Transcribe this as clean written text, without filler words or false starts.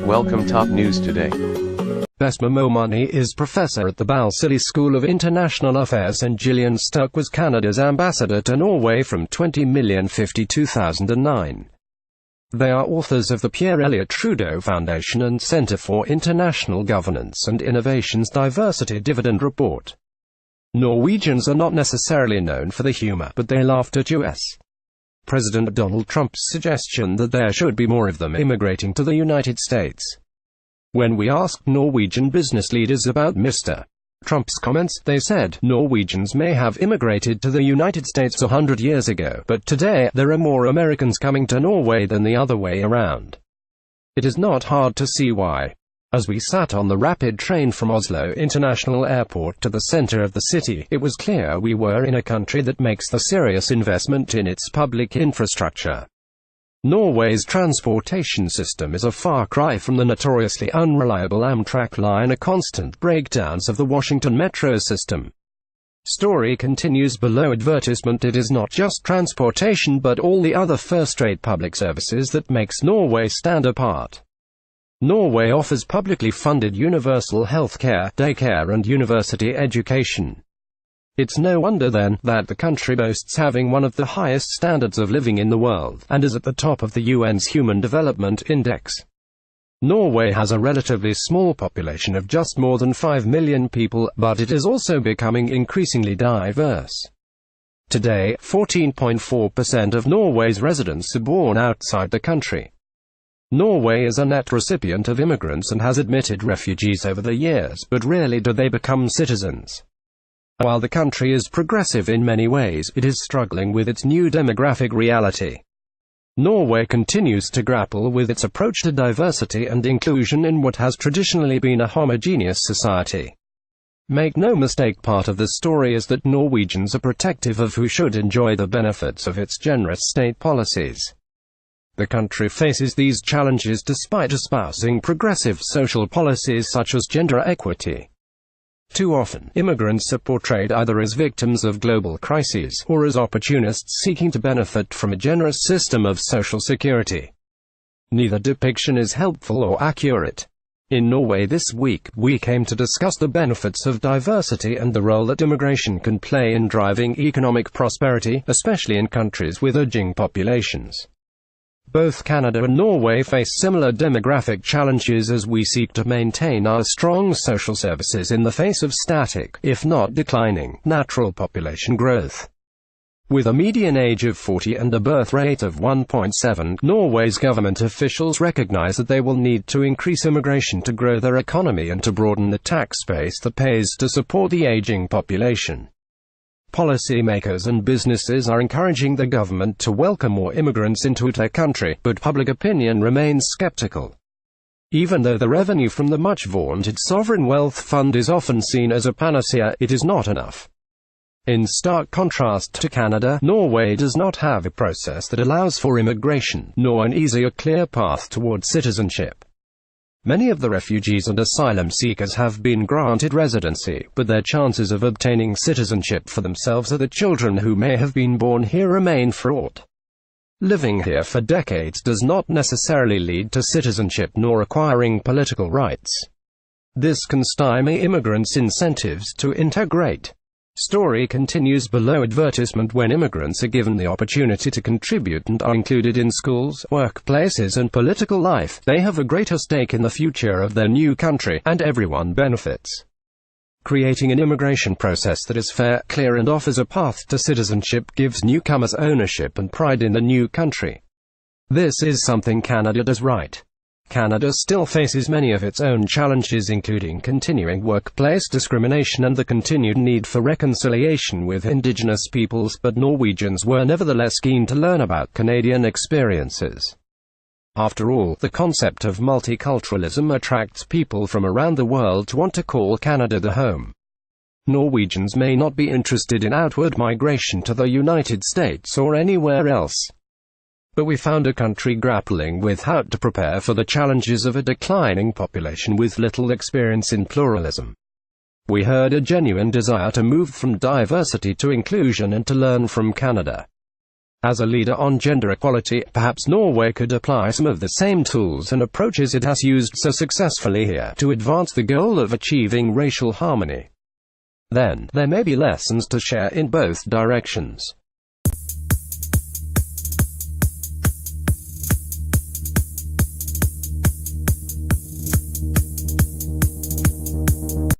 Welcome top news today. Bessma Momani is professor at the Balsillie School of International Affairs and Jillian Stirk was Canada's ambassador to Norway from 20,050,2009. They are authors of the Pierre Elliott Trudeau Foundation and Centre for International Governance and Innovation's Diversity Dividend Report. Norwegians are not necessarily known for the humor, but they laughed at U.S. President Donald Trump's suggestion that there should be more of them immigrating to the United States. When we asked Norwegian business leaders about Mr. Trump's comments, they said, Norwegians may have immigrated to the United States 100 years ago, but today, there are more Americans coming to Norway than the other way around. It is not hard to see why. As we sat on the rapid train from Oslo International Airport to the center of the city, it was clear we were in a country that makes the serious investment in its public infrastructure. Norway's transportation system is a far cry from the notoriously unreliable Amtrak line or constant breakdowns of the Washington metro system. Story continues below advertisement. It is not just transportation but all the other first-rate public services that makes Norway stand apart. Norway offers publicly funded universal health care, daycare and university education. It's no wonder then, that the country boasts having one of the highest standards of living in the world, and is at the top of the UN's Human Development Index. Norway has a relatively small population of just more than 5 million people, but it is also becoming increasingly diverse. Today, 14.4% of Norway's residents are born outside the country. Norway is a net recipient of immigrants and has admitted refugees over the years, but rarely do they become citizens. While the country is progressive in many ways, it is struggling with its new demographic reality. Norway continues to grapple with its approach to diversity and inclusion in what has traditionally been a homogeneous society. Make no mistake, part of the story is that Norwegians are protective of who should enjoy the benefits of its generous state policies. The country faces these challenges despite espousing progressive social policies such as gender equity. Too often, immigrants are portrayed either as victims of global crises, or as opportunists seeking to benefit from a generous system of social security. Neither depiction is helpful or accurate. In Norway this week, we came to discuss the benefits of diversity and the role that immigration can play in driving economic prosperity, especially in countries with aging populations. Both Canada and Norway face similar demographic challenges as we seek to maintain our strong social services in the face of static, if not declining, natural population growth. With a median age of 40 and a birth rate of 1.7, Norway's government officials recognize that they will need to increase immigration to grow their economy and to broaden the tax base that pays to support the aging population. Policymakers and businesses are encouraging the government to welcome more immigrants into their country, but public opinion remains skeptical. Even though the revenue from the much-vaunted sovereign wealth fund is often seen as a panacea, it is not enough. In stark contrast to Canada, Norway does not have a process that allows for immigration, nor an easy or clear path toward citizenship. Many of the refugees and asylum seekers have been granted residency, but their chances of obtaining citizenship for themselves or the children who may have been born here remain fraught. Living here for decades does not necessarily lead to citizenship nor acquiring political rights. This can stymie immigrants' incentives to integrate. Story continues below advertisement. When immigrants are given the opportunity to contribute and are included in schools, workplaces and political life, they have a greater stake in the future of their new country, and everyone benefits. Creating an immigration process that is fair, clear and offers a path to citizenship gives newcomers ownership and pride in the new country. This is something Canada does right. Canada still faces many of its own challenges, including continuing workplace discrimination and the continued need for reconciliation with Indigenous peoples, but Norwegians were nevertheless keen to learn about Canadian experiences. After all, the concept of multiculturalism attracts people from around the world to want to call Canada their home. Norwegians may not be interested in outward migration to the United States or anywhere else. But we found a country grappling with how to prepare for the challenges of a declining population with little experience in pluralism. We heard a genuine desire to move from diversity to inclusion and to learn from Canada. As a leader on gender equality, perhaps Norway could apply some of the same tools and approaches it has used so successfully here to advance the goal of achieving racial harmony. Then, there may be lessons to share in both directions.